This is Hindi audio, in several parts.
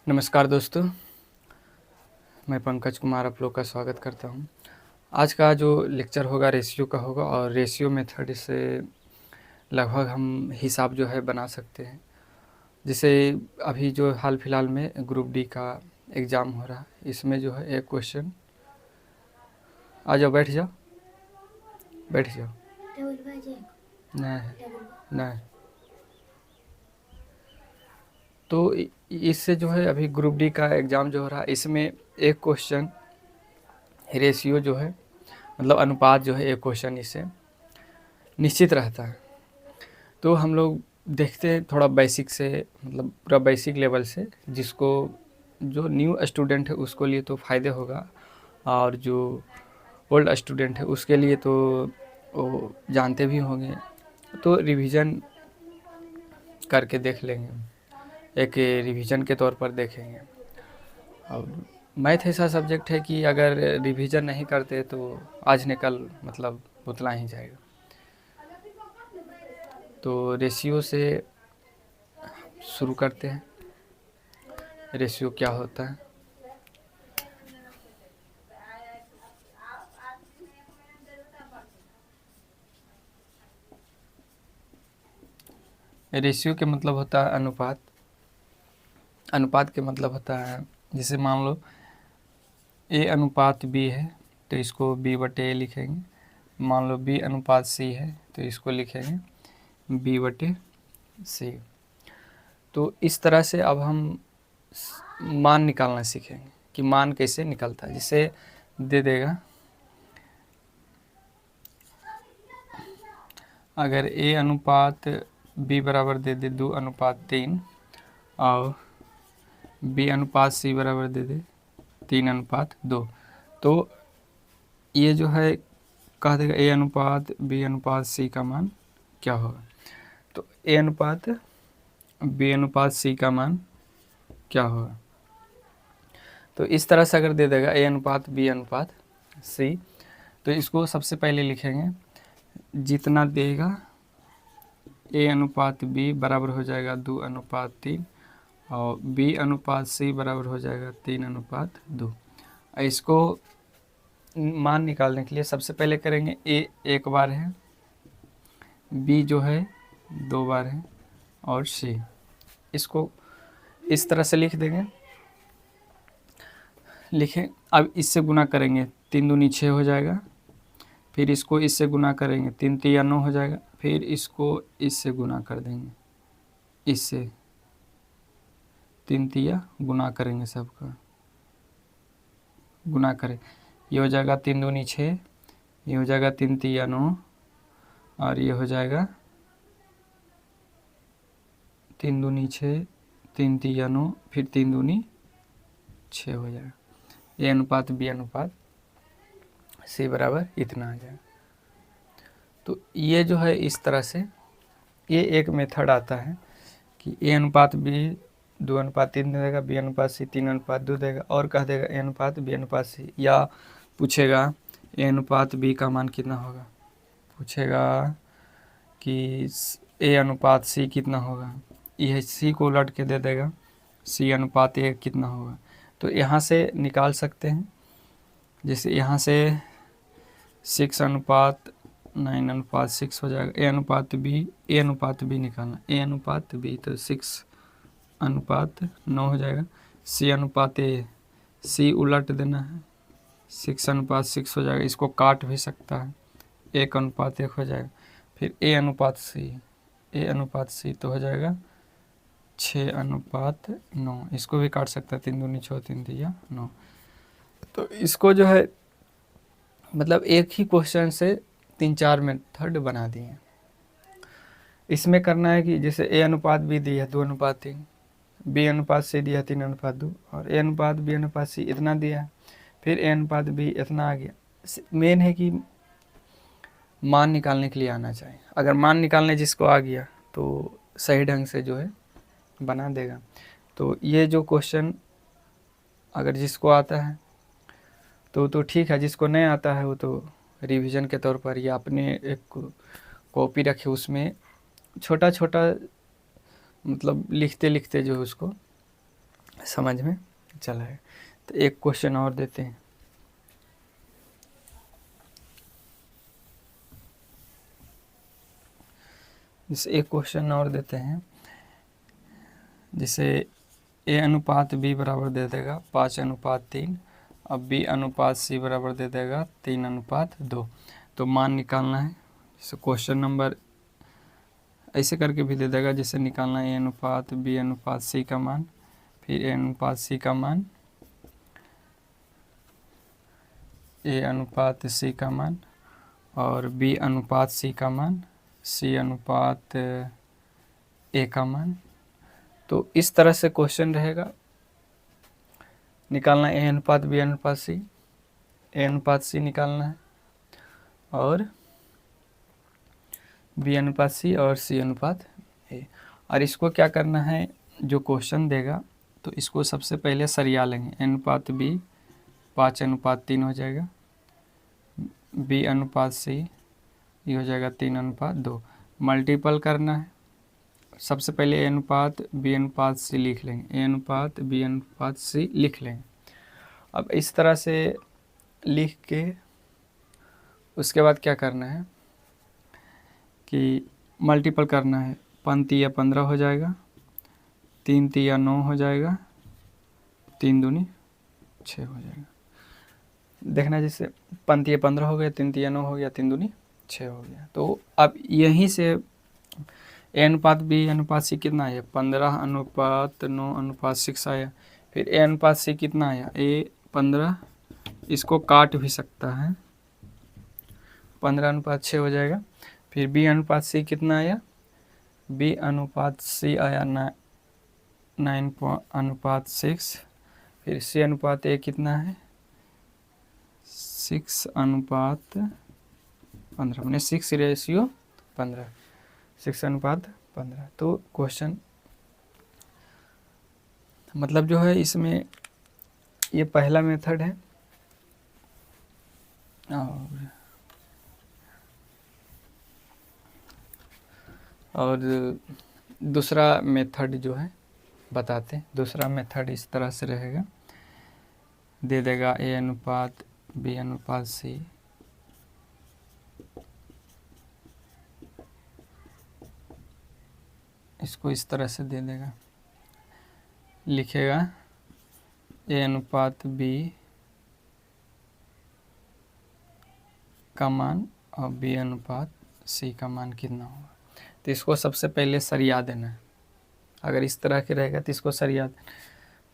नमस्कार दोस्तों, मैं पंकज कुमार आप लोग का स्वागत करता हूं। आज का जो लेक्चर होगा रेशियो का होगा और रेशियो मेथड से लगभग हम हिसाब जो है बना सकते हैं। जैसे अभी जो हाल फिलहाल में ग्रुप डी का एग्ज़ाम हो रहा है, इसमें जो है एक क्वेश्चन, आ जाओ बैठ जाओ बैठ जाओ। नहीं नहीं, तो इससे जो है अभी ग्रुप डी का एग्ज़ाम जो हो रहा है, इसमें एक क्वेश्चन रेशियो जो है मतलब अनुपात जो है एक क्वेश्चन इससे निश्चित रहता है। तो हम लोग देखते हैं थोड़ा बेसिक से, मतलब पूरा बेसिक लेवल से, जिसको जो न्यू स्टूडेंट है उसको लिए तो फ़ायदे होगा, और जो ओल्ड स्टूडेंट है उसके लिए तो वो जानते भी होंगे, तो रिवीजन करके देख लेंगे, एक रिवीजन के तौर पर देखेंगे। और मैथ ऐसा सब्जेक्ट है कि अगर रिवीजन नहीं करते तो आज निकल मतलब उतना ही जाएगा। तो रेशियो से शुरू करते हैं। रेशियो क्या होता है? रेशियो के मतलब होता है अनुपात। अनुपात के मतलब होता है, जैसे मान लो ए अनुपात बी है तो इसको बी बटे ए लिखेंगे। मान लो बी अनुपात सी है तो इसको लिखेंगे बी बटे सी। तो इस तरह से अब हम मान निकालना सीखेंगे कि मान कैसे निकलता है। जिसे दे देगा, अगर ए अनुपात बी बराबर दे दे 2:3 और बी अनुपात सी बराबर दे दे 3:2, तो ये जो है कह देगा ए अनुपात बी अनुपात सी का मान क्या होगा। तो ए अनुपात बी अनुपात सी का मान क्या होगा, तो इस तरह से अगर दे देगा ए अनुपात बी अनुपात सी, तो इसको सबसे पहले लिखेंगे, जितना देगा ए अनुपात बी बराबर हो जाएगा 2:3 और बी अनुपात सी बराबर हो जाएगा 3:2। इसको मान निकालने के लिए सबसे पहले करेंगे ए एक बार है, बी जो है 2 बार है और सी, इसको इस तरह से लिख देंगे। लिखें, अब इससे गुना करेंगे 3 दूनी 6 हो जाएगा, फिर इसको इससे गुना करेंगे 3 तिया 9 हो जाएगा, फिर इसको इससे गुना कर देंगे, इससे 3 तिया गुना करेंगे, सबका गुना करें, ये हो जाएगा 3 दूनी 6, ये हो जाएगा 3 तिया 9 और ये हो जाएगा 3 दूनी 6, 3 तिया 9, फिर 3 दूनी 6 हो जाएगा। ए अनुपात बी अनुपात सी बराबर इतना आ जाएगा। तो ये जो है इस तरह से ये एक मेथड आता है कि ए अनुपात बी 2:3 दे देगा, बी अनुपात सी 3:2 देगा, और कह देगा ए अनुपात बी अनुपात सी, या पूछेगा ए अनुपात बी का मान कितना होगा, पूछेगा कि ए अनुपात सी कितना होगा, यह सी को उलट के दे देगा सी अनुपात ए कितना होगा। तो यहाँ से निकाल सकते हैं, जैसे यहाँ से 6:9:6 हो जाएगा। ए अनुपात बी निकालना, ए अनुपात बी तो 6:9 हो जाएगा। सी अनुपात ए, सी उलट देना है, 6:6 हो जाएगा, इसको काट भी सकता है, 1:1 हो जाएगा। फिर ए अनुपात सी तो हो जाएगा 6:9, इसको भी काट सकता है, 3 दूनी 6, 3 तिया 9। तो इसको जो है मतलब एक ही क्वेश्चन से 3-4 मेथड बना दिए। इसमें करना है कि जैसे ए अनुपात बी दिया 2:3, बी अनुपात सी दिया 3:2 और ए अनुपात बी अनुपात सी इतना दिया, फिर ए अनुपात बी इतना आ गया। मेन है कि मान निकालने के लिए आना चाहिए। अगर मान निकालने जिसको आ गया तो सही ढंग से जो है बना देगा। तो ये जो क्वेश्चन अगर जिसको आता है तो ठीक है, जिसको नहीं आता है वो तो रिवीजन के तौर पर या अपने एक कॉपी रखे, उसमें छोटा छोटा मतलब लिखते लिखते जो है उसको समझ में चला है। तो एक क्वेश्चन और देते हैं। जैसे एक क्वेश्चन और देते हैं, जिसे ए अनुपात बी बराबर दे देगा 5:3, अब बी अनुपात सी बराबर दे देगा 3:2। तो मान निकालना है। जैसे क्वेश्चन नंबर ऐसे करके भी दे देगा, जैसे निकालना है ए अनुपात बी अनुपात सी का मान, फिर ए अनुपात सी का मान, ए अनुपात सी का मान, और बी अनुपात सी का मान, सी अनुपात ए का मान। तो इस तरह से क्वेश्चन रहेगा। निकालना ए अनुपात बी अनुपात सी, ए अनुपात सी निकालना है, और बी अनुपात सी और सी अनुपात ए। और इसको क्या करना है, जो क्वेश्चन देगा तो इसको सबसे पहले सरिया लेंगे। ए अनुपात बी 5:3 हो जाएगा, बी अनुपात सी ये हो जाएगा 3:2। मल्टीपल करना है। सबसे पहले ए अनुपात बी अनुपात सी लिख लेंगे, ए अनुपात बी अनुपात सी लिख लेंगे। अब इस तरह से लिख के उसके बाद क्या करना है कि मल्टीपल करना है। 5 × 15 हो जाएगा, 3 × 9 हो जाएगा, 3 दूनी 6 हो जाएगा। देखना, जैसे 5 × 15 हो गया, 3 × 9 हो गया, 3 दूनी 6 हो गया। तो अब यहीं से ए अनुपात बी अनुपात सी कितना आया, 15:9:6 आया। फिर ए अनुपात सी कितना आया, ए 15, इसको काट भी सकता है, 15:6 हो जाएगा। फिर बी अनुपात सी कितना आया, बी अनुपात सी आया 9:6। फिर सी अनुपात ए कितना है, 6:15, मैंने 6:15, 6:15। तो क्वेश्चन मतलब जो है इसमें ये पहला मेथड है, और दूसरा मेथड जो है बताते हैं। दूसरा मेथड इस तरह से रहेगा, दे देगा ए अनुपात बी अनुपात सी, इसको इस तरह से दे देगा, लिखेगा ए अनुपात बी का मान और बी अनुपात सी का मान कितना होगा। तो इसको सबसे पहले सरिया देना है। अगर इस तरह के रहेगा तो इसको सरिया,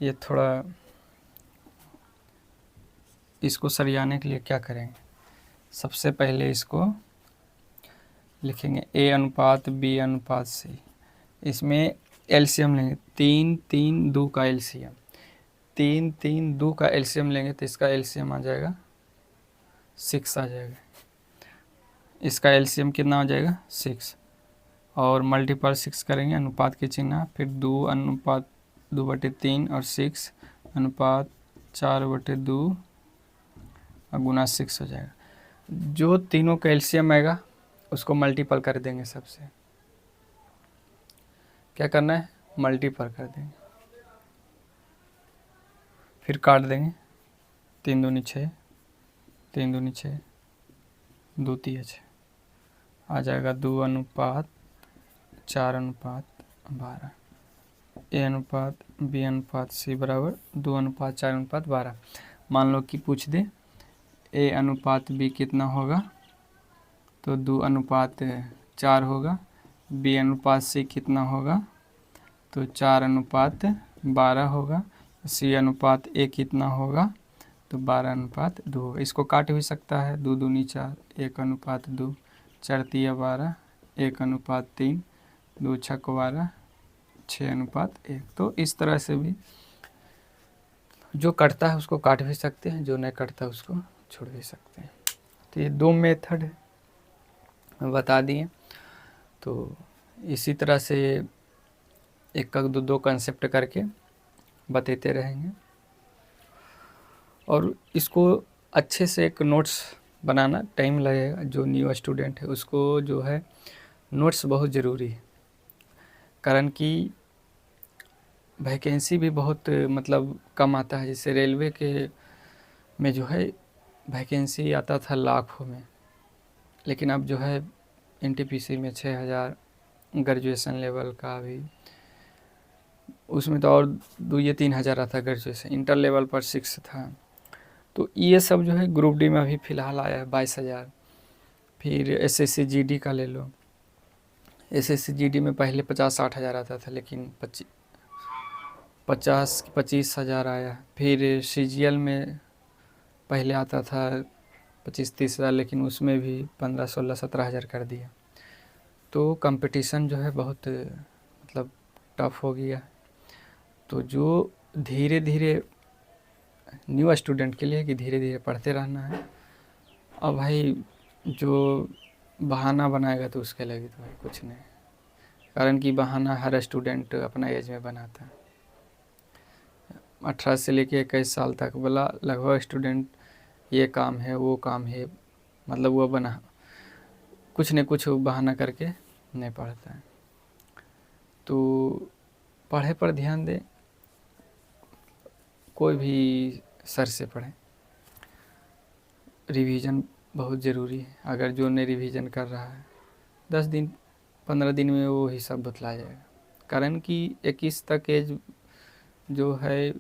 ये थोड़ा, इसको सरियाने के लिए क्या करेंगे, सबसे पहले इसको लिखेंगे ए अनुपात बी अनुपात सी। इसमें एलसीएम लेंगे, 3 3 2 का एलसीएम, 3 3 2 का एलसीएम लेंगे तो इसका एलसीएम आ जाएगा 6 आ जाएगा। इसका एलसीएम कितना हो जाएगा 6, और मल्टीपल 6 करेंगे, अनुपात के चिन्ह, फिर 2 अनुपात 2/3 और 6 अनुपात 4/2 और गुना 6 हो जाएगा। जो तीनों का एलसीएम आएगा उसको मल्टीपल कर देंगे। सबसे क्या करना है, मल्टीपल कर देंगे, फिर काट देंगे, 3 दूनी 6, 3 दूनी 6, 2 3 6 आ जाएगा 2:4:12। ए अनुपात बी अनुपात सी बराबर 2:4:12। मान लो कि पूछ दे ए अनुपात बी कितना होगा, तो 2:4 होगा। बी अनुपात सी कितना होगा, तो 4:12 होगा। सी अनुपात ए कितना होगा, तो 12:2 होगा। इसको काट भी सकता है, 2 दूनी 4, 1:2, 4 तिया 12, 1:3, 2 छक 12, 6:1। तो इस तरह से भी जो कटता है उसको काट भी सकते हैं, जो नहीं कटता है उसको छोड़ भी सकते हैं। तो ये 2 मेथड है, बता दिए। तो इसी तरह से एक का दो कंसेप्ट करके बताते रहेंगे, और इसको अच्छे से एक नोट्स बनाना टाइम लगेगा। जो न्यू स्टूडेंट है उसको जो है नोट्स बहुत ज़रूरी है, कारण कि वैकेंसी भी बहुत मतलब कम आता है। जैसे रेलवे के में जो है वैकेंसी आता था लाखों में, लेकिन अब जो है एनटीपीसी में 6000 ग्रेजुएशन लेवल का भी, उसमें तो और 2 या 3 हज़ार आता ग्रेजुएशन, इंटर लेवल पर 6 था। तो ये सब जो है ग्रुप डी में अभी फ़िलहाल आया है 22,000। फिर एसएससी जीडी का ले लो, एसएससी जीडी में पहले 50-60 हज़ार आता था, लेकिन 25-हज़ार आया। फिर सीजीएल में पहले आता था 25-30 हज़ार, लेकिन उसमें भी 15-16-17 हज़ार कर दिया। तो कंपटीशन जो है बहुत मतलब टफ हो गया। तो जो धीरे धीरे न्यू स्टूडेंट के लिए कि धीरे धीरे पढ़ते रहना है। अब भाई जो बहाना बनाएगा तो उसके लगे तो भाई कुछ नहीं, कारण कि बहाना हर स्टूडेंट अपना एज में बनाता है। 18 से लेके 21 साल तक बोला लगभग स्टूडेंट ये काम है वो काम है, मतलब वो बना कुछ न कुछ बहाना करके नहीं पढ़ता है। तो पढ़े पर ध्यान दें, कोई भी सर से पढ़ें। रिवीजन बहुत ज़रूरी है। अगर जो नहीं रिवीजन कर रहा है 10 दिन 15 दिन में वो ही सब बतला जाएगा। कारण कि 21 तक एज जो है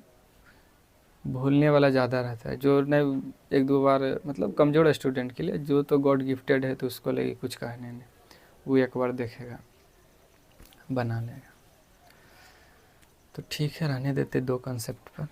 भूलने वाला ज़्यादा रहता है। जो नहीं 1-2 बार मतलब कमज़ोर स्टूडेंट के लिए, जो तो गॉड गिफ्टेड है तो उसको लेके कुछ कहने नहीं, वो एक बार देखेगा बना लेगा। तो ठीक है, रहने देते 2 कंसेप्ट पर।